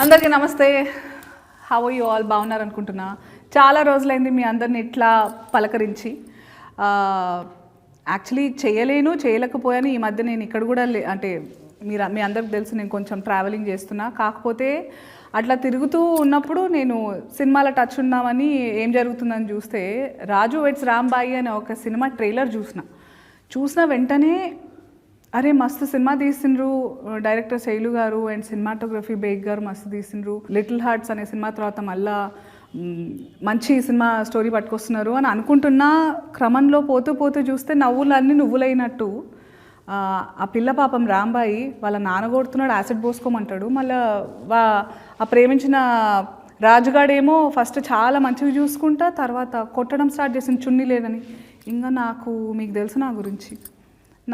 అందరికీ నమస్తే. How are you all? బాగున్నారు అనుకుంటున్నా. చాలా రోజులైంది మీ అందరిని ఇట్లా పలకరించి. యాక్చువల్లీ చేయలేకపోయాను. ఈ మధ్య నేను ఇక్కడ కూడా అంటే మీ అందరికి తెలుసు నేను కొంచెం ట్రావెలింగ్ చేస్తున్నా. కాకపోతే అట్లా తిరుగుతూ ఉన్నప్పుడు నేను సినిమాల టచ్ ఉన్నామని ఏం జరుగుతుందని చూస్తే రాజు వెడ్స్ రాంబాయి అనే ఒక సినిమా ట్రైలర్ చూసిన వెంటనే అరే మస్తు సినిమా తీసిండ్రు డైరెక్టర్ శైలు గారు అండ్ సినిమాటోగ్రఫీ బేగ్ గారు మస్తు తీసిండ్రు. లిటిల్ హార్ట్స్ అనే సినిమా తర్వాత మళ్ళా మంచి సినిమా స్టోరీ పట్టుకొస్తున్నారు అని అనుకుంటున్నా క్రమంలో పోతూ చూస్తే నవ్వులన్నీ నువ్వులైనట్టు ఆ పిల్ల పాపం రాంబాయి వాళ్ళ నాన్న కొడుతున్నాడు, యాసిడ్ పోసుకోమంటాడు. మళ్ళీ ఆ ప్రేమించిన రాజుగాడేమో ఫస్ట్ చాలా మంచిగా చూసుకుంటా తర్వాత కొట్టడం స్టార్ట్ చేసింది చున్నీ లేదని. ఇంకా మీకు తెలుసు నా గురించి,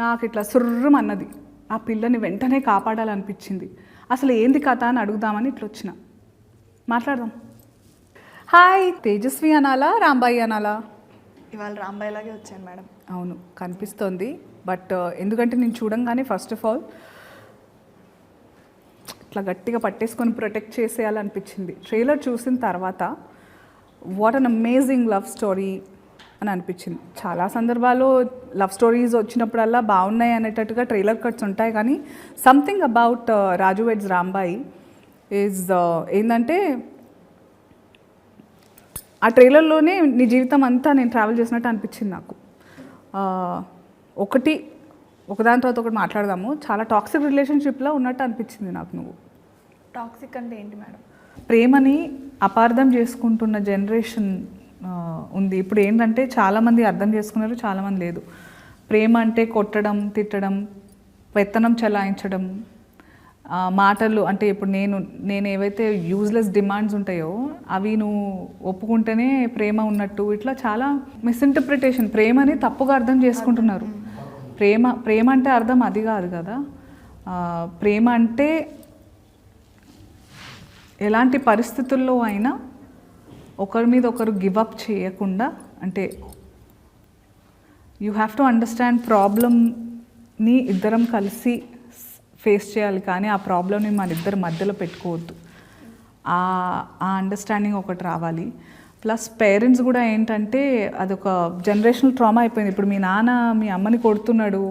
నాకు ఇట్లా సుర్రమన్నది. ఆ పిల్లని వెంటనే కాపాడాలనిపించింది. అసలు ఏంది కథ అని అడుగుదామని ఇట్లా వచ్చిన. మాట్లాడదాం. హాయ్, తేజస్వి అనాలా రాంబాయి అనాలా? ఇవాళ రాంబాయి లాగే వచ్చాను మేడం. అవును కనిపిస్తోంది. బట్ ఎందుకంటే నేను చూడంగానే ఫస్ట్ ఆఫ్ ఆల్ ఇట్లా గట్టిగా పట్టేసుకొని ప్రొటెక్ట్ చేసేయాలనిపించింది. ట్రైలర్ చూసిన తర్వాత what an amazing love story అని అనిపించింది. చాలా సందర్భాల్లో లవ్ స్టోరీస్ వచ్చినప్పుడల్లా బాగున్నాయి అనేటట్టుగా ట్రైలర్ కట్స్ ఉంటాయి, కానీ something about Raju weds Rambai is ఏంటంటే ఆ ట్రైలర్లోనే నీ జీవితం అంతా నేను ట్రావెల్ చేసినట్టు అనిపించింది నాకు. ఒకదాని తర్వాత ఒకటి మాట్లాడదాము. చాలా టాక్సిక్ రిలేషన్షిప్లో ఉన్నట్టు అనిపించింది నాకు. నువ్వు టాక్సిక్ అంటే ఏంటి మేడం? ప్రేమని అపార్థం చేసుకుంటున్న జనరేషన్ ఉంది ఇప్పుడు. ఏంటంటే చాలామంది అర్థం చేసుకున్నారు, చాలామంది లేదు. ప్రేమ అంటే కొట్టడం, తిట్టడం, పెత్తనం చెలాయించడం, మాటలు అంటే ఇప్పుడు నేను ఏవైతే యూజ్లెస్ డిమాండ్స్ ఉంటాయో అవి నువ్వు ఒప్పుకుంటేనే ప్రేమ ఉన్నట్టు, ఇట్లా చాలా మిస్ఇంటర్ప్రిటేషన్. ప్రేమని తప్పుగా అర్థం చేసుకుంటున్నారు. ప్రేమ అంటే అర్థం అది కాదు కదా. ప్రేమ అంటే ఎలాంటి పరిస్థితుల్లో అయినా ఒకరి మీద ఒకరు గివప్ చేయకుండా, అంటే యూ హ్యావ్ టు అండర్స్టాండ్ ప్రాబ్లమ్ని ఇద్దరం కలిసి ఫేస్ చేయాలి, కానీ ఆ ప్రాబ్లమ్ని మన ఇద్దరి మధ్యలో పెట్టుకోవద్దు. ఆ అండర్స్టాండింగ్ ఒకటి రావాలి. ప్లస్ పేరెంట్స్ కూడా ఏంటంటే అదొక జనరేషనల్ ట్రామా అయిపోయింది. ఇప్పుడు మీ నాన్న మీ అమ్మని కొడుతున్నాడు,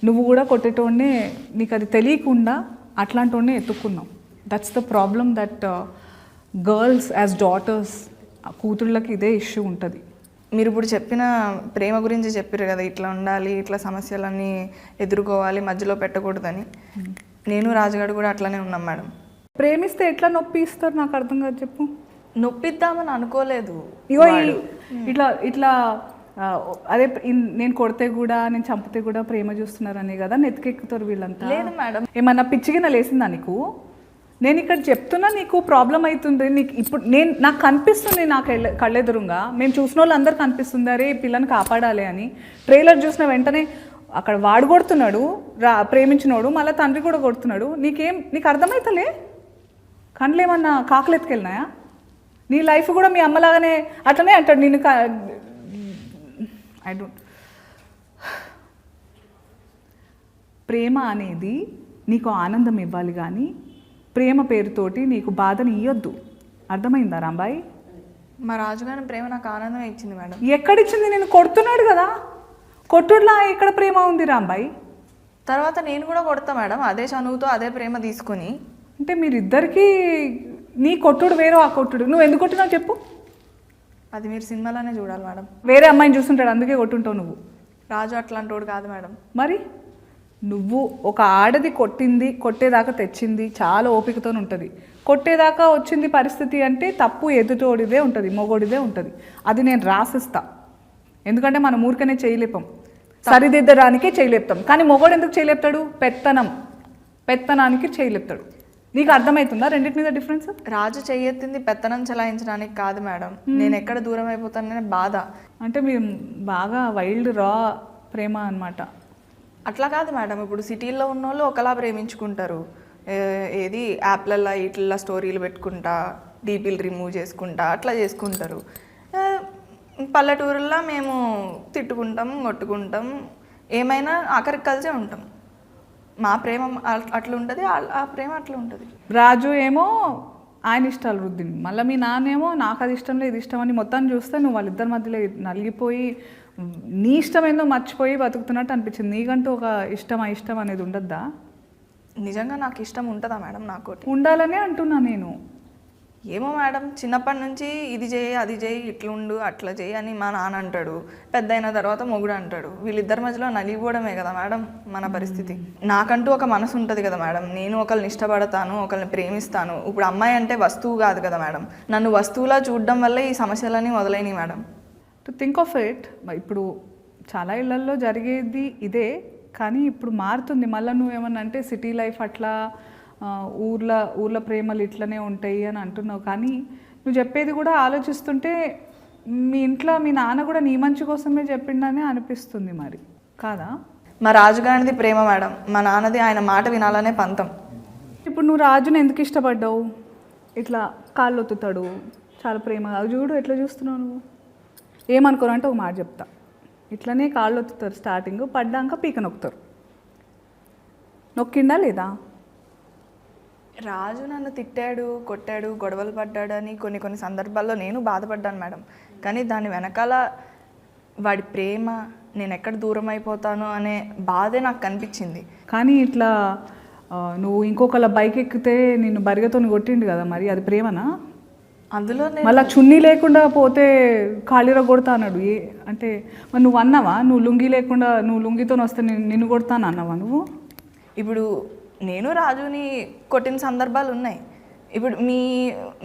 నువ్వు కూడా కొట్టేటోనే, నీకు అది తెలియకుండా అట్లాంటి ఎత్తుక్కున్నావు. That's the problem that girls as daughters, కూతుళ్ళకి ఇదే ఇష్యూ ఉంటుంది. మీరు ఇప్పుడు చెప్పిన ప్రేమ గురించి చెప్పారు కదా, ఇట్లా ఉండాలి, ఇట్లా సమస్యలన్నీ ఎదుర్కోవాలి, మధ్యలో పెట్టకూడదని. నేను రాజుగాడు కూడా అట్లానే ఉన్నాం మేడం. ప్రేమిస్తే ఎట్లా నొప్పి ఇస్తారు నాకు అర్థం కాదు, చెప్పు. నొప్పిద్దామని అనుకోలేదు. ఇగో ఇట్లా అదే నేను కొడితే కూడా నేను చంపితే కూడా ప్రేమ చూస్తున్నారని కదా నెత్తికెక్కుతారు వీళ్ళంతా. లేదు మేడం. ఏమన్నా పిచ్చిగిన లేసిందా నీకు? నేను ఇక్కడ చెప్తున్నా నీకు ప్రాబ్లం అవుతుంది. నీకు ఇప్పుడు నాకు కనిపిస్తుంది, నాకు కళ్ళెదురుగా మేము చూసిన వాళ్ళు అందరు కనిపిస్తుంది అరే పిల్లని కాపాడాలి అని. ట్రైలర్ చూసిన వెంటనే అక్కడ వాడు కొడుతున్నాడు, ప్రేమించినోడు, మళ్ళీ తండ్రి కూడా కొడుతున్నాడు. నీకు అర్థమవుతలే? కళ్ళు ఏమన్నా కాకులు ఎత్తుకెళ్ళినాయా? నీ లైఫ్ కూడా మీ అమ్మలాగానే అట్లనే అంటాడు నేను. I don't. ప్రేమ అనేది నీకు ఆనందం ఇవ్వాలి, కానీ ప్రేమ పేరుతోటి నీకు బాధని ఇవ్వద్దు. అర్థమైందా రాంబాయి? మా రాజుగారి ప్రేమ నాకు ఆనందం ఇచ్చింది మేడం. ఎక్కడిచ్చింది? నేను కొడుతున్నాడు కదా, కొట్టుడులా ఎక్కడ ప్రేమ ఉంది రాంబాయి? తర్వాత నేను కూడా కొడతా మేడం, అదే చనువుతో అదే ప్రేమ తీసుకొని. అంటే మీరిద్దరికీ నీ కొట్టుడు వేరు, ఆ కొట్టుడు. నువ్వు ఎందుకు కొట్టినావు చెప్పు? అది మీరు సినిమాలోనే చూడాలి మేడం. వేరే అమ్మాయిని చూస్తుంటాడు అందుకే కొట్టుంటావు నువ్వు. రాజు అట్లాంటి వాడు కాదు మేడం. మరి నువ్వు ఒక ఆడది కొట్టేదాకా తెచ్చింది చాలా ఓపికతో ఉంటుంది. కొట్టేదాకా వచ్చింది పరిస్థితి అంటే తప్పు ఎదుటోడిదే ఉంటుంది, మొగోడిదే ఉంటుంది. అది నేను రాసిస్తా. ఎందుకంటే మనం ఊరికనే చేయలేపాం, సరిదిద్దడానికే చేయలేపుతాం. కానీ మొగోడు ఎందుకు చేయలేపుతాడు? పెత్తనానికి చేయలేపుతాడు. నీకు అర్థమవుతుందా రెండింటి మీద డిఫరెన్స్? రాజు చెయ్యెత్తింది పెత్తనం చలాయించడానికి కాదు మేడం, నేను ఎక్కడ దూరం అయిపోతాననే బాధ. అంటే మీరు బాగా వైల్డ్ రా ప్రేమ అనమాట. అట్లా కాదు మేడం. ఇప్పుడు సిటీల్లో ఉన్న వాళ్ళు ఒకలా ప్రేమించుకుంటారు, ఏది యాప్లల్లో ఇట్లా స్టోరీలు పెట్టుకుంటా, డీపీలు రిమూవ్ చేసుకుంటా అట్లా చేసుకుంటారు. పల్లెటూరుల్లో మేము తిట్టుకుంటాం, కొట్టుకుంటాం, ఏమైనా ఆఖరికి కలిసే ఉంటాం. మా ప్రేమ అట్లా ఉంటుంది, ఆ ప్రేమ అట్లా ఉంటుంది. రాజు ఏమో ఆయన ఇష్టాలు రుద్దింది. మళ్ళీ మీ నాన్నేమో నాకు అది ఇష్టం లేదు, ఇది ఇష్టం అని మొత్తం చూస్తే నువ్వు వాళ్ళిద్దరి మధ్యలో నలిగిపోయి నీ ఇష్టం ఏందో మర్చిపోయి బతుకుతున్నట్టు అనిపించింది. నీకంటూ ఒక ఇష్టం ఇష్టం అనేది ఉండద్దా? నిజంగా నాకు ఇష్టం ఉంటుందా మేడం? నాకు ఉండాలనే అంటున్నా నేను. ఏమో మేడం, చిన్నప్పటి నుంచి ఇది చేయి అది చేయి ఇట్లుండు అట్లా చేయి అని మా నాన్న అంటాడు, పెద్ద అయిన తర్వాత మొగుడు అంటాడు. వీళ్ళిద్దరి మధ్యలో నలిగిపోవడమే కదా మేడం మన పరిస్థితి. నాకంటూ ఒక మనసు ఉంటుంది కదా మేడం, నేను ఒకరిని ఇష్టపడతాను, ఒకరిని ప్రేమిస్తాను. ఇప్పుడు అమ్మాయి అంటే వస్తువు కాదు కదా మేడం, నన్ను వస్తువులా చూడడం వల్ల ఈ సమస్యలన్నీ మొదలైనవి madam. To think of it, ఇప్పుడు చాలా ఇళ్లల్లో జరిగేది ఇదే, కానీ ఇప్పుడు మారుతుంది. మళ్ళీ నువ్వేమన్నా అంటే సిటీ లైఫ్ అట్లా ఊర్ల ప్రేమలు ఇట్లనే ఉంటాయి అని అంటున్నావు. కానీ నువ్వు చెప్పేది కూడా ఆలోచిస్తుంటే మీ ఇంట్లో మీ నాన్న కూడా నీ మంచి కోసమే చెప్పిండని అనిపిస్తుంది. మరి కాదా? మా రాజుగారిది ప్రేమ మేడం, మా నాన్నది ఆయన మాట వినాలనే పంతం. ఇప్పుడు నువ్వు రాజుని ఎందుకు ఇష్టపడ్డావు? ఇట్లా కాళ్ళు ఒత్తుతాడు, చాలా ప్రేమగా చూడు ఎట్లా చూస్తున్నావు నువ్వు. ఏమనుకోరు అంటే ఒక మాట చెప్తా, ఇట్లనే కాళ్ళు ఒత్తుతారు స్టార్టింగ్, పడ్డాక పీక నొక్కుతారు. నొక్కిండా లేదా? రాజు నన్ను తిట్టాడు, కొట్టాడు, గొడవలు పడ్డాడని కొన్ని సందర్భాల్లో నేను బాధపడ్డాను మేడం. కానీ దాని వెనకాల వాడి ప్రేమ, నేను ఎక్కడ దూరం అయిపోతాను అనే బాధే నాకు కనిపించింది. కానీ ఇట్లా నువ్వు ఇంకొకళ్ళ బైక్ ఎక్కితే నిన్ను బరిగతో కొట్టిండు కదా, మరి అది ప్రేమనా? అందులో మళ్ళీ చున్నీ లేకుండా పోతే ఖాళీలో కొడతా అన్నాడు. అంటే మరి నువ్వు అన్నావా, నువ్వు లుంగి లేకుండా నువ్వు లుంగితో వస్తే నిన్ను కొడతాను అన్నావా నువ్వు? ఇప్పుడు నేను రాజుని కొట్టిన సందర్భాలు ఉన్నాయి. ఇప్పుడు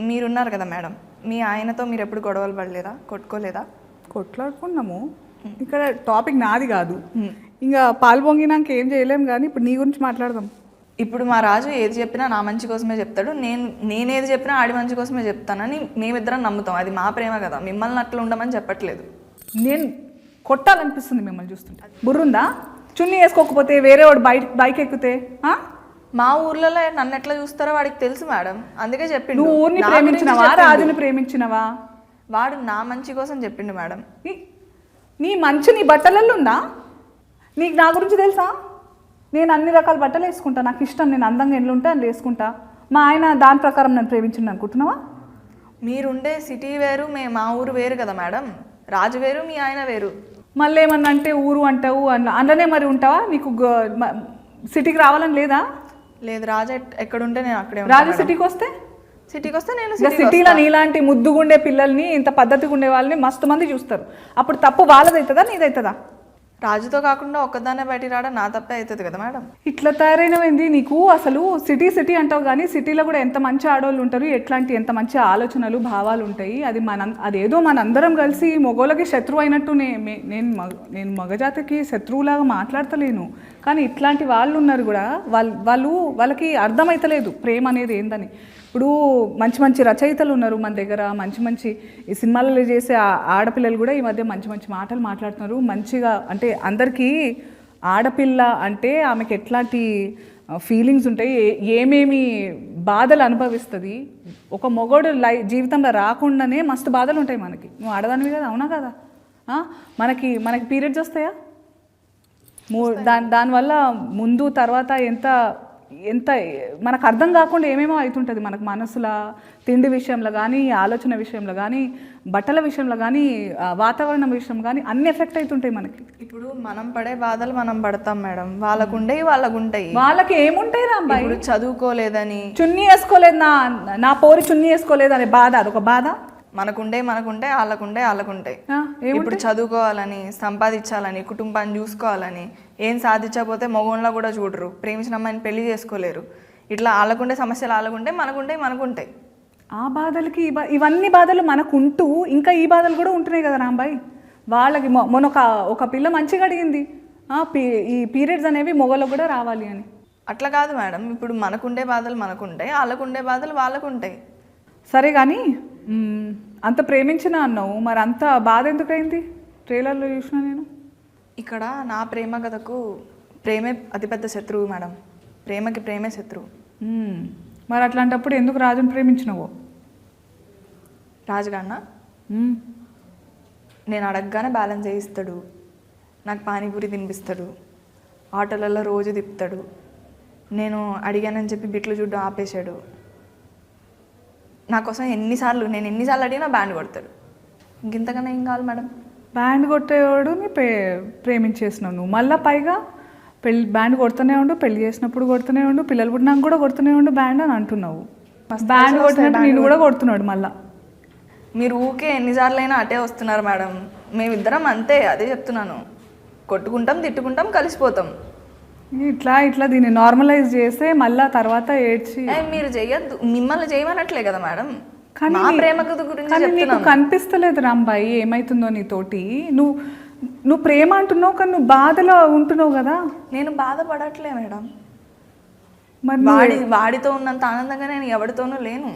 మీరున్నారు కదా మేడం, మీ ఆయనతో మీరు ఎప్పుడు గొడవలు పడలేదా, కొట్టుకోలేదా? కొట్లాడుకున్నాము. ఇక్కడ టాపిక్ నాది కాదు, ఇంకా పాలు పొంగినాక ఏం చేయలేము. కానీ ఇప్పుడు నీ గురించి మాట్లాడదాం. ఇప్పుడు మా రాజు ఏది చెప్పినా నా మంచి కోసమే చెప్తాడు, నేనేది చెప్పినా ఆడి మంచి కోసమే చెప్తానని మేమిద్దరం నమ్ముతాం. అది మా ప్రేమ కదా, మిమ్మల్ని అట్లా ఉండమని చెప్పట్లేదు. నేను కొట్టాలనిపిస్తుంది మిమ్మల్ని చూస్తుంటే. బుర్రుందా? చున్నీ వేసుకోకపోతే వేరే వాడు బైక్ ఎక్కితే మా ఊర్లలో నన్ను ఎట్లా చూస్తారో వాడికి తెలుసు మేడం, అందుకే చెప్పిండు. నువ్వు ఊరిని ప్రేమించినవా, రాజుని ప్రేమించినవా? వాడు నా మంచి కోసం చెప్పిండు మేడం. నీ మంచి నీ బట్టలలో ఉందా? నీకు నా గురించి తెలుసా? నేను అన్ని రకాల బట్టలు వేసుకుంటా, నాకు ఇష్టం, నేను అందంగా ఎన్ని ఉంటే అని వేసుకుంటా. మా ఆయన దాని ప్రకారం నన్ను ప్రేమించిండు అనుకుంటున్నావా? మీరుండే సిటీ వేరు, మా ఊరు వేరు కదా మేడం. రాజు వేరు, మీ ఆయన వేరు. మళ్ళీ ఏమన్నా అంటే ఊరు అంటావు, అందులోనే మరి ఉంటావా? నీకు సిటీకి రావాలని లేదా? లేదు, రాజు ఎక్కడుంటే నేను అక్కడే. రాజు సిటీకి వస్తే నేను సిటీలో నీలాంటి ముద్దుగుండే పిల్లల్ని, ఇంత పద్ధతిగా ఉండే వాళ్ళని మస్తు మంది చూస్తారు. అప్పుడు తప్పు వాళ్ళదవుతుందా నీదవుతుందా? రాజుతో కాకుండా ఒక్కదాన్నే బయటికి రావడం నా తప్పే అవుతుంది కదా మేడం. ఇట్లా తయారైనవింది నీకు. అసలు సిటీ అంటావు కానీ సిటీలో కూడా ఎంత మంచి ఆడవాళ్ళు ఉంటారు, ఎంత మంచి ఆలోచనలు భావాలు ఉంటాయి. అదేదో మనందరం కలిసి మగోళ్ళకి శత్రువు అయినట్టు నేను మగజాతికి శత్రువులాగా మాట్లాడతలేను. కానీ ఇట్లాంటి వాళ్ళు ఉన్నారు కూడా, వాళ్ళకి అర్థమవుతలేదు ప్రేమ అనేది ఏందని. ఇప్పుడు మంచి రచయితలు ఉన్నారు మన దగ్గర, మంచి ఈ సినిమాలలో చేసే ఆడపిల్లలు కూడా ఈ మధ్య మంచి మాటలు మాట్లాడుతున్నారు. మంచిగా అంటే అందరికీ ఆడపిల్ల అంటే ఆమెకి ఎట్లాంటి ఫీలింగ్స్ ఉంటాయి, ఏమేమి బాధలు అనుభవిస్తుంది, ఒక మొగోడు జీవితంలో రాకుండానే మస్తు బాధలు ఉంటాయి మనకి. నువ్వు ఆడదానివి కదా, అవునా కదా? మనకి పీరియడ్స్ వస్తాయా? దానివల్ల ముందు తర్వాత ఎంత మనకు అర్థం కాకుండా ఏమేమో అవుతుంటుంది మనకు మనసులో, తిండి విషయంలో కానీ, ఆలోచన విషయంలో కానీ, బట్టల విషయంలో కానీ, వాతావరణం విషయం కానీ అన్ని ఎఫెక్ట్ అవుతుంటాయి మనకి. ఇప్పుడు మనం పడే బాధలు మనం పడతాం మేడం, వాళ్ళకుంటాయి. వాళ్ళకి ఏముంటాయి రా అబ్బాయి? ఇప్పుడు చదువుకోలేదని, చున్నీ వేసుకోలేదు, నా పోరి చున్నీ వేసుకోలేదు అనే బాధ, అదొక బాధ. మనకుంటాయి వాళ్ళకుంటాయి. ఇప్పుడు చదువుకోవాలని, సంపాదించాలని, కుటుంబాన్ని చూసుకోవాలని, ఏం సాధించకపోతే మగోన్లా కూడా చూడరు, ప్రేమించిన అమ్మాయిని పెళ్లి చేసుకోలేరు. ఇట్లా వాళ్ళకుండే సమస్యలు వాళ్ళకుంటాయి, మనకుంటాయి. ఆ బాధలకి ఇవన్నీ బాధలు మనకుంటూ ఇంకా ఈ బాధలు కూడా ఉంటున్నాయి కదా రాంబాయ్. వాళ్ళకి మొన్న ఒక పిల్ల మంచిగా అడిగింది, ఈ పీరియడ్స్ అనేవి మొగలకు కూడా రావాలి అని. అట్లా కాదు మేడం, ఇప్పుడు మనకుండే బాధలు మనకుంటాయి, వాళ్ళకుండే బాధలు వాళ్ళకుంటాయి. సరే కానీ అంత ప్రేమించిన అన్నావు, మరి అంత బాధ ఎందుకైంది? ట్రైలర్లో చూసిన నేను. ఇక్కడ నా ప్రేమ కథకు ప్రేమే అతిపెద్ద శత్రువు మేడం, ప్రేమే శత్రువు. మరి అట్లాంటప్పుడు ఎందుకు రాజుని ప్రేమించినవో? రాజుగాన్న నేను అడగగానే బ్యాలెన్స్ చేయిస్తాడు, నాకు పానీపూరి తినిపిస్తాడు, ఆటోలలో రోజు తిప్పుతాడు, నేను అడిగానని చెప్పి బిట్లు చూడ్డం ఆపేశాడు. నా కోసం నేను ఎన్నిసార్లు అడిగినా బ్యాండ్ కొడతాడు. ఇంకెంతకన్నా ఏం కావాలి మేడం? బ్యాండ్ కొట్టేవాడుని ప్రేమించేసినావు నువ్వు, మళ్ళీ పైగా బ్యాండ్ కొడుతూనే ఉండు, పెళ్లి చేసినప్పుడు కొడుతూనే ఉండు, పిల్లలు పుట్టినాక కూడా కొడుతూనే ఉండు బ్యాండ్ అని అంటున్నావు. బ్యాండ్ కొట్టినట్టు నేను కూడా కొడుతున్నాడు మళ్ళీ. మీరు ఊకే ఎన్నిసార్లు అయినా అటే వస్తున్నారు మేడం. మేమిద్దరం అంతే, అదే చెప్తున్నాను. కొట్టుకుంటాం, తిట్టుకుంటాం, కలిసిపోతాం. ఇట్లా దీన్ని నార్మలైజ్ చేస్తే మళ్ళీ తర్వాత ఏడ్చి. మీరు చెయ్యొద్దు, మిమ్మల్ని చేయమనట్లే కదా మేడం, మా ప్రేమ గురించి నీకు కనిపిస్తలేదు రాంబాయి ఏమైతుందో నీతోటి. నువ్వు ప్రేమ అంటున్నావు కానీ నువ్వు బాధలో ఉంటున్నావు కదా. నేను బాధపడట్లే మేడం. మరి వాడితో ఉన్నంత ఆనందంగా నేను ఎవరితోనూ లేను.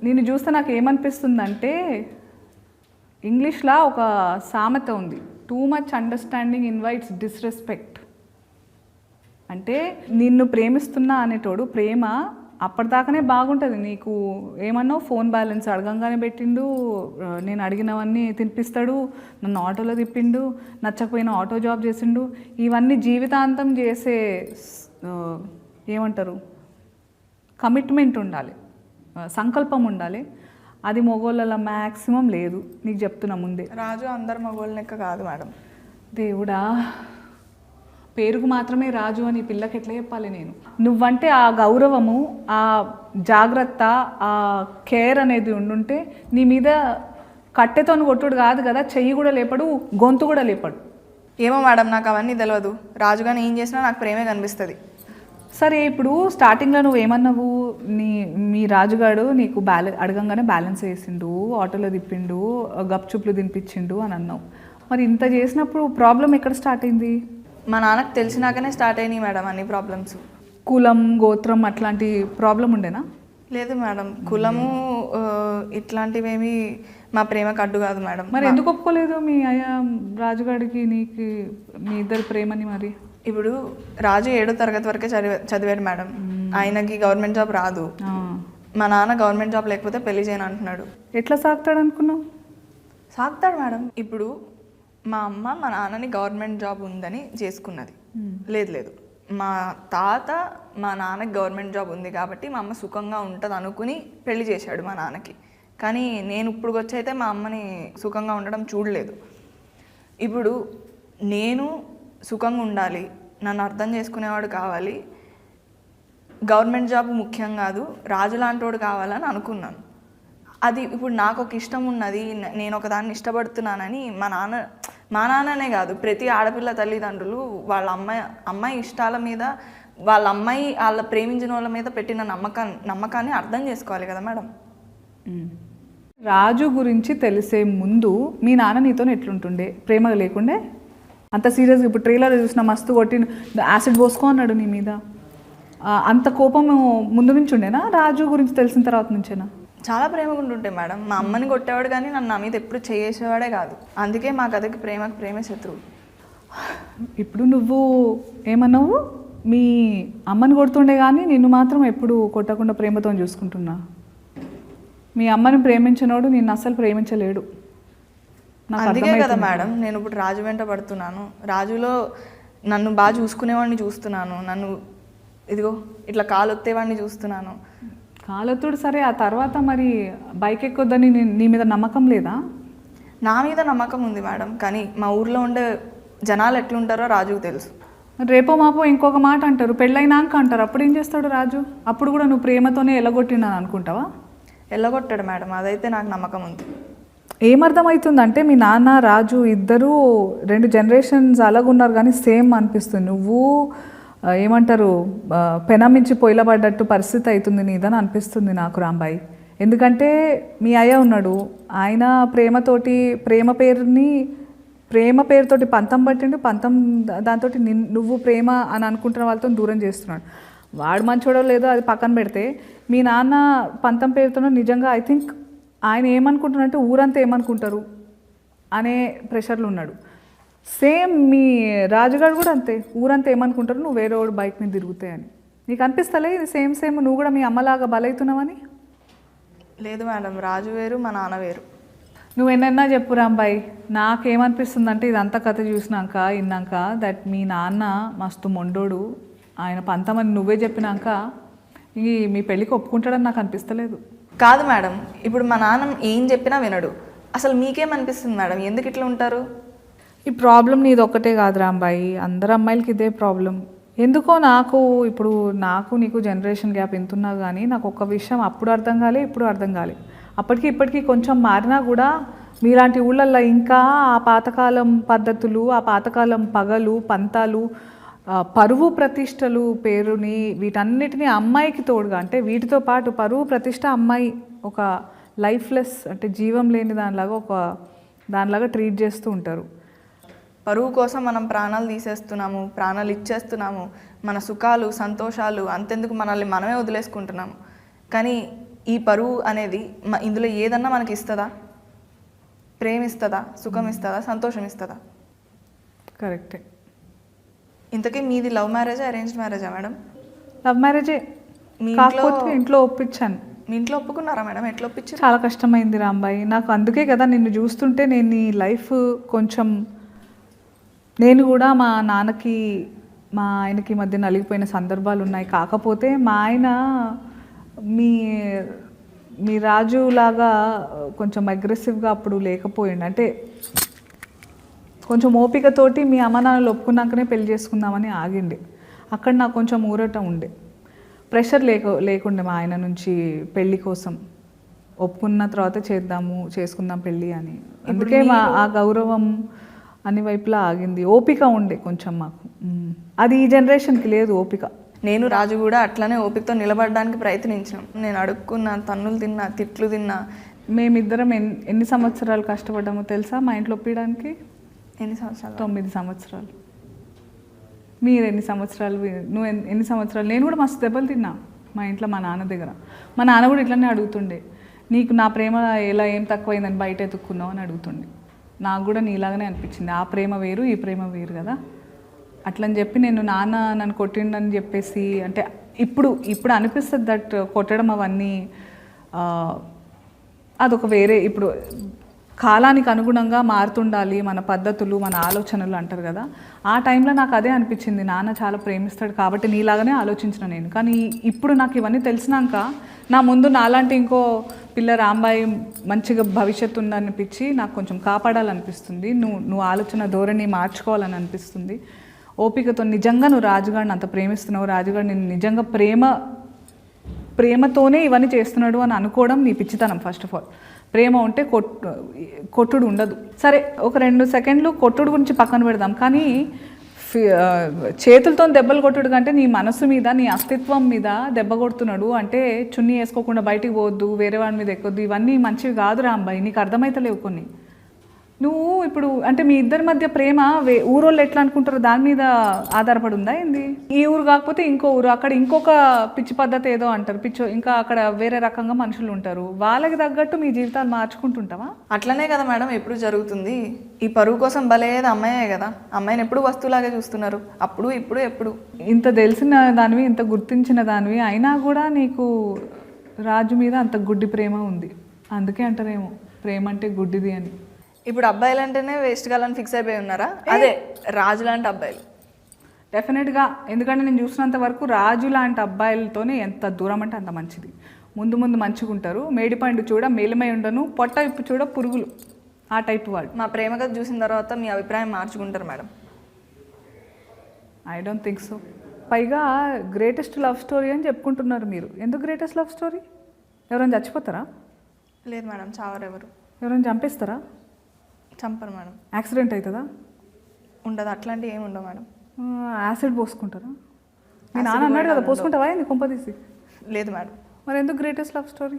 నేను చూస్తే నాకు ఏమనిపిస్తుందంటే, ఇంగ్లీష్లో ఒక సామెత ఉంది, too much understanding invites disrespect. అంటే నిన్ను ప్రేమిస్తున్నా అనేటోడు ప్రేమ అప్పటిదాకానే బాగుంటుంది. నీకు ఏమన్నావు, ఫోన్ బ్యాలెన్స్ అడగంగానే పెట్టిండు, నేను అడిగినవన్నీ తినిపిస్తాడు, నన్ను ఆటోలో తిప్పిండు, నచ్చకపోయినా ఆటో జాబ్ చేసిండు. ఇవన్నీ జీవితాంతం చేసే ఏమంటారు, కమిట్మెంట్ ఉండాలి, సంకల్పం ఉండాలి. అది మగోళ్ళలో మ్యాక్సిమం లేదు, నీకు చెప్తున్నా ముందే. రాజు అందరు మగోళ్ళ లెక్క కాదు మేడం. దేవుడా, పేరుకు మాత్రమే రాజు అని పిల్లకి ఎట్లా చెప్పాలి నేను? నువ్వంటే ఆ గౌరవము, ఆ జాగ్రత్త, ఆ కేర్ అనేది ఉండుంటే నీ మీద కట్టెతో కొట్టుడు కాదు కదా, చెయ్యి కూడా లేపడు, గొంతు కూడా లేపడు. ఏమో మేడం, నాకు అవన్నీ తెలియదు. రాజుగాని ఏం చేసినా నాకు ప్రేమే కనిపిస్తుంది. సరే, ఇప్పుడు స్టార్టింగ్లో నువ్వు ఏమన్నావు, మీ రాజుగాడు నీకు అడగంగానే బ్యాలెన్స్ వేసిండు, ఆటోలో తిప్పిండు, గప్చుప్లు తినిపించిండు అని అన్నావు. మరి ఇంత చేసినప్పుడు ప్రాబ్లం ఎక్కడ స్టార్ట్ అయింది? మా నాన్నకు తెలిసినాకనే స్టార్ట్ అయినాయి మేడం అన్ని ప్రాబ్లమ్స్. కులం, గోత్రం అట్లాంటి ప్రాబ్లం ఉండేనా? లేదు మేడం, కులము ఇట్లాంటివేమి మా ప్రేమకు అడ్డు కాదు మేడం. మరి ఎందుకు ఒప్పుకోలేదు మీ రాజుగాడికి నీకు మీ ఇద్దరు ప్రేమని? మరి ఇప్పుడు రాజు 7వ తరగతి వరకే చదివాడు మేడం. ఆయనకి గవర్నమెంట్ జాబ్ రాదు. మా నాన్న గవర్నమెంట్ జాబ్ లేకపోతే పెళ్లి చేయను అంటున్నాడు. ఎట్లా సాగుతాడు అనుకున్నావు? సాగుతాడు మేడం. ఇప్పుడు మా అమ్మ మా నాన్నని గవర్నమెంట్ జాబ్ ఉందని చేసుకున్నది. లేదు, మా తాత మా నాన్నకి గవర్నమెంట్ జాబ్ ఉంది కాబట్టి మా అమ్మ సుఖంగా ఉంటుంది అనుకుని పెళ్లి చేశాడు మా నాన్నకి. కానీ నేను ఇప్పుడు వచ్చైతే మా అమ్మని సుఖంగా ఉండడం చూడలేదు. ఇప్పుడు నేను సుఖంగా ఉండాలి, నన్ను అర్థం చేసుకునేవాడు కావాలి, గవర్నమెంట్ జాబ్ ముఖ్యం కాదు, రాజు లాంటోడు కావాలని అనుకున్నాను. అది ఇప్పుడు నాకు ఒక ఇష్టం ఉన్నది, నేను ఒక దాన్ని ఇష్టపడుతున్నానని మా నాన్ననే కాదు, ప్రతి ఆడపిల్ల తల్లిదండ్రులు వాళ్ళ అమ్మాయి ఇష్టాల మీద, వాళ్ళ ప్రేమించిన వాళ్ళ మీద పెట్టిన నమ్మకాన్ని అర్థం చేసుకోవాలి కదా మేడం. రాజు గురించి తెలిసే ముందు మీ నాన్న నీతో ఎట్లుంటుండే? ప్రేమ లేకుండే? అంత సీరియస్గా ఇప్పుడు ట్రైలర్ చూసిన మస్తు కొట్టి యాసిడ్ పోసుకో అన్నాడు నీ మీద, అంత కోపం ముందు నుంచి ఉండేనా? రాజు గురించి తెలిసిన తర్వాత నుంచేనా? చాలా ప్రేమగా ఉంటుంటే మేడం. మా అమ్మని కొట్టేవాడు కానీ నన్ను నా మీద ఎప్పుడు చేసేవాడే కాదు. అందుకే మా కథకి ప్రేమే శత్రువు. ఇప్పుడు నువ్వు ఏమన్నావు, మీ అమ్మని కొడుతుండే కానీ నిన్ను మాత్రం ఎప్పుడు కొట్టకుండా ప్రేమతో చూసుకుంటున్నా. మీ అమ్మని ప్రేమించినోడు నిన్ను అస్సలు ప్రేమించలేడు. అందుకే కదా మేడం నేను ఇప్పుడు రాజు వెంట పడుతున్నాను. రాజులో నన్ను బాగా చూసుకునేవాడిని చూస్తున్నాను, నన్ను ఇదిగో ఇట్లా కాలొత్తేవాడిని చూస్తున్నాను. కాలొత్తుడు సరే, ఆ తర్వాత మరి బైక్ ఎక్కొద్దని నీ మీద నమ్మకం లేదా? నా మీద నమ్మకం ఉంది మేడం, కానీ మా ఊర్లో ఉండే జనాలు ఎట్లుంటారో రాజుకు తెలుసు. రేపో మాపో ఇంకొక మాట అంటారు, పెళ్ళైనాక అంటారు, అప్పుడు ఏం చేస్తాడు రాజు? అప్పుడు కూడా నువ్వు ప్రేమతోనే ఎల్లగొట్టినాను అనుకుంటావా? ఎల్లగొట్టాడు మేడం, అదైతే నాకు నమ్మకం ఉంది. ఏమర్థమవుతుందంటే మీ నాన్న రాజు ఇద్దరు 2 జనరేషన్స్ అలాగున్నారు కానీ సేమ్ అనిపిస్తుంది. నువ్వు ఏమంటారు, పెనమించి పొయ్యిలబడ్డట్టు పరిస్థితి అవుతుంది నీదని అనిపిస్తుంది నాకు రాంబాయి. ఎందుకంటే మీ అయ్య ఉన్నాడు, ఆయన ప్రేమ పేరుతోటి పంతం పట్టిండు, దాంతో నువ్వు ప్రేమ అని అనుకుంటున్న వాళ్ళతో దూరం చేస్తున్నాడు. వాడు మంచోడో లేదో అది పక్కన పెడితే, మీ నాన్న పంతం పేరుతో నిజంగా ఐ థింక్ ఆయన ఏమనుకుంటున్నారంటే ఊరంతా ఏమనుకుంటారు అనే ప్రెషర్లు ఉన్నాడు. సేమ్ మీ రాజుగారు కూడా అంతే, ఊరంతా ఏమనుకుంటారు నువ్వు వేరే వాడు బైక్ మీద తిరుగుతాయని. నీకు అనిపిస్తలే ఇది సేమ్ నువ్వు కూడా మీ అమ్మలాగా బలవుతున్నావని? లేదు మేడం, రాజు వేరు, మా నాన్న వేరు. నువ్వు ఎన్నైనా చెప్పు రాంబాయి, నాకేమనిపిస్తుందంటే ఇదంతా కథ విన్నాక దట్ మీ నాన్న మస్తు మొండోడు, ఆయన పంతమని నువ్వే చెప్పినాక మీ పెళ్ళికి ఒప్పుకుంటాడని నాకు అనిపిస్తలేదు. కాదు మేడం, ఇప్పుడు మా నాన్న ఏం చెప్పినా వినడు. అసలు మీకేమనిపిస్తుంది మేడం, ఎందుకు ఇట్లా ఉంటారు? ఈ ప్రాబ్లం నీది ఒక్కటే కాదు రాంబాయి, అందరు అమ్మాయిలకి ఇదే ప్రాబ్లం. ఎందుకో నాకు నీకు జనరేషన్ గ్యాప్ ఎంతున్నా కానీ నాకు ఒక విషయం అప్పుడు అర్థం కాలే, ఇప్పుడు అర్థం కాలే. అప్పటికి ఇప్పటికీ కొంచెం మారినా కూడా మీలాంటి ఊళ్ళల్లో ఇంకా ఆ పాతకాలం పద్ధతులు, ఆ పాతకాలం పగలు పంతాలు, పరువు ప్రతిష్టలు పేరుని వీటన్నిటిని అమ్మాయికి తోడుగా, అంటే వీటితో పాటు పరువు ప్రతిష్ట అమ్మాయి ఒక లైఫ్లెస్, అంటే జీవం లేని దానిలాగా ట్రీట్ చేస్తూ ఉంటారు. పరువు కోసం మనం ప్రాణాలు తీసేస్తున్నాము, ప్రాణాలు ఇచ్చేస్తున్నాము, మన సుఖాలు సంతోషాలు అంతెందుకు మనల్ని మనమే వదిలేసుకుంటున్నాము. కానీ ఈ పరువు అనేది ఇందులో ఏదన్నా మనకి ఇస్తుందా? ప్రేమ ఇస్తుందా? సుఖం ఇస్తుందా? సంతోషం ఇస్తుందా? కరెక్టే. ఇంతకీ మీది లవ్ మ్యారేజా అరేంజ్డ్ మ్యారేజా మేడం? లవ్ మ్యారేజే. మీ ఇంట్లో ఒప్పించాను. మీ ఇంట్లో ఒప్పుకున్నారా మేడం? ఎట్లా ఒప్పించారు? చాలా కష్టమైంది రాంబాయి నాకు. అందుకే కదా నిన్ను చూస్తుంటే నేను ఈ లైఫ్ కొంచెం, నేను కూడా మా నాన్నకి మా ఆయనకి మధ్య నలిగిపోయిన సందర్భాలు ఉన్నాయి. కాకపోతే మా ఆయన మీ రాజులాగా కొంచెం అగ్రెసివ్గా అప్పుడు లేకపోయిండు. అంటే కొంచెం ఓపికతోటి మీ అమ్మ నాన్నలు ఒప్పుకున్నాకనే పెళ్లి చేసుకుందామని ఆగిండి. అక్కడ నాకు కొంచెం ఊరట ఉండే, ప్రెషర్ లేకుండే మా ఆయన నుంచి పెళ్ళి కోసం. ఒప్పుకున్న తర్వాత చేసుకుందాం పెళ్ళి అని. అందుకే ఆ గౌరవం అన్ని వైపులా ఆగింది. ఓపిక ఉండే కొంచెం మాకు. అది ఈ జనరేషన్కి లేదు ఓపిక. నేను రాజు కూడా అట్లనే ఓపికతో నిలబడడానికి ప్రయత్నించాం. నేను అడుక్కున్నా, తన్నులు తిన్నా, తిట్లు తిన్నా. మేమిద్దరం ఎన్ని సంవత్సరాలు కష్టపడ్డామో తెలుసా మా ఇంట్లో ఒప్పించడానికి? ఎన్ని సంవత్సరాలు? 9 సంవత్సరాలు. మీరు ఎన్ని సంవత్సరాలు? నువ్వు ఎన్ని సంవత్సరాలు? నేను కూడా మస్తు దెబ్బలు తిన్నా మా ఇంట్లో మా నాన్న దగ్గర. మా నాన్న కూడా ఇట్లనే అడుగుతుండే, నీకు నా ప్రేమ ఏం తక్కువైందని బయట ఎత్తుక్కున్నావు అని అడుగుతుండే. నాకు కూడా నీలాగానే అనిపించింది, ఆ ప్రేమ వేరు ఈ ప్రేమ వేరు కదా అట్లని చెప్పి. నేను నాన్న నన్ను కొట్టిండని చెప్పేసి, అంటే ఇప్పుడు అనిపిస్తుంది దట్ కొట్టడం అవన్నీ అదొక వేరే, ఇప్పుడు కాలానికి అనుగుణంగా మారుతుండాలి మన పద్ధతులు మన ఆలోచనలు అంటారు కదా. ఆ టైంలో నాకు అదే అనిపించింది, నాన్న చాలా ప్రేమిస్తాడు కాబట్టి నీలాగానే ఆలోచించిన నేను. కానీ ఇప్పుడు నాకు ఇవన్నీ తెలిసినాక నా ముందు నాలాంటి ఇంకో పిల్ల రాంబాయి మంచిగా భవిష్యత్తు ఉందనిపించి నాకు కొంచెం కాపాడాలనిపిస్తుంది. నువ్వు ఆలోచన ధోరణి మార్చుకోవాలని అనిపిస్తుంది. ఓపికతో నిజంగా నువ్వు రాజుగాడిని అంత ప్రేమిస్తున్నావు, రాజుగాడు నేను నిజంగా ప్రేమతోనే ఇవన్నీ చేస్తున్నాడు అని అనుకోవడం నీ పిచ్చితనం. ఫస్ట్ ఆఫ్ ఆల్ ప్రేమ ఉంటే కొట్టుడు ఉండదు. సరే ఒక 2 సెకండ్లు కొట్టుడు గురించి పక్కన పెడదాం, కానీ చేతులతో దెబ్బలు కొట్టుడు కంటే నీ మనసు మీద నీ అస్తిత్వం మీద దెబ్బ కొడుతున్నాడు. అంటే చున్నీ వేసుకోకుండా బయటికి పోవద్దు, వేరే వాడి మీద ఎక్కొద్దు, ఇవన్నీ మంచివి కాదు రాంబాయి. నీకు అర్థమైతలేవు కొన్ని. నువ్వు ఇప్పుడు అంటే మీ ఇద్దరి మధ్య ప్రేమ ఊరోళ్ళు ఎట్లా అనుకుంటారో దాని మీద ఆధారపడి ఉందా ఏంది? ఈ ఊరు కాకపోతే ఇంకో ఊరు, అక్కడ ఇంకొక పిచ్చి పద్ధతి ఏదో అంటారు, ఇంకా అక్కడ వేరే రకంగా మనుషులు ఉంటారు. వాళ్ళకి తగ్గట్టు మీ జీవితాలు మార్చుకుంటుంటావా? అట్లనే కదా మేడం ఎప్పుడు జరుగుతుంది. ఈ పరువు కోసం బలయ్యేది అమ్మాయే కదా. అమ్మాయిని ఎప్పుడు వస్తువులాగే చూస్తున్నారు, అప్పుడు ఇప్పుడు ఎప్పుడు. ఇంత తెలిసిన దానివి, ఇంత గుర్తించిన దానివి అయినా కూడా నీకు రాజు మీద అంత గుడ్డి ప్రేమ ఉంది. అందుకే అంటారేమో ప్రేమ అంటే గుడ్డిది అని. ఇప్పుడు అబ్బాయిలు అంటేనే వేస్ట్ కాలని ఫిక్స్ అయిపోయి ఉన్నారా? అదే రాజు లాంటి అబ్బాయిలు డెఫినెట్గా. ఎందుకంటే నేను చూసినంత వరకు రాజు లాంటి అబ్బాయిలతోనే ఎంత దూరం అంటే అంత మంచిది. ముందు మంచిగా ఉంటారు, మేడిపండు చూడ మేలిమై ఉండను, పొట్ట ఇప్పు చూడ పురుగులు, ఆ టైప్ వాళ్ళు. మా ప్రేమ కథ చూసిన తర్వాత మీ అభిప్రాయం మార్చుకుంటారు madam? I don't think so. పైగా గ్రేటెస్ట్ లవ్ స్టోరీ అని చెప్పుకుంటున్నారు మీరు. ఎందుకు గ్రేటెస్ట్ లవ్ స్టోరీ? ఎవరైనా చచ్చిపోతారా? లేదు మేడం, చావరెవరు. ఎవరైనా చంపేస్తారా? చంపరు మేడం. యాక్సిడెంట్ అవుతుందా? ఉండదు, అట్లాంటివి ఏమి ఉండవు మేడం. యాసిడ్ పోసుకుంటారా? మీ నాన్న అన్నాడు కదా పోసుకుంటావా ఏంది కొంపదీసి? లేదు మేడం. మరి ఎందుకు గ్రేటెస్ట్ లవ్ స్టోరీ?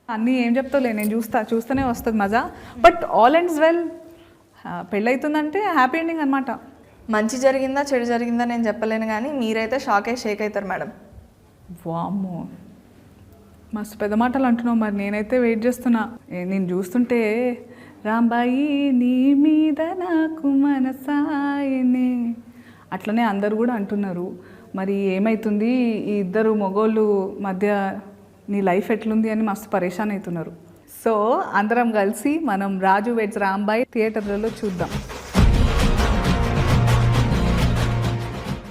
అన్నీ ఏం చెప్తావులే, నేను చూస్తూనే వస్తుంది మజా. But all ends well. పెళ్ళవుతుందంటే హ్యాపీ ఎండింగ్ అనమాట. మంచి జరిగిందా చెడు జరిగిందా నేను చెప్పలేను, కానీ మీరైతే షేక్ అవుతారు మేడం. వామ్మో, మస్తు పెద్ద మాటలు అంటున్నావు. మరి నేనైతే వెయిట్ చేస్తున్నా. నేను చూస్తుంటే రాంబాయి నీ మీద నాకు మనసాయనే అట్లనే అందరు కూడా అంటున్నారు. మరి ఏమవుతుంది ఈ ఇద్దరు మగోళ్ళు మధ్య, నీ లైఫ్ ఎట్లుంది అని మస్తు పరేషాన్ అవుతున్నారు. సో అందరం కలిసి మనం రాజు వెడ్స్ రాంబాయి థియేటర్లలో చూద్దాం.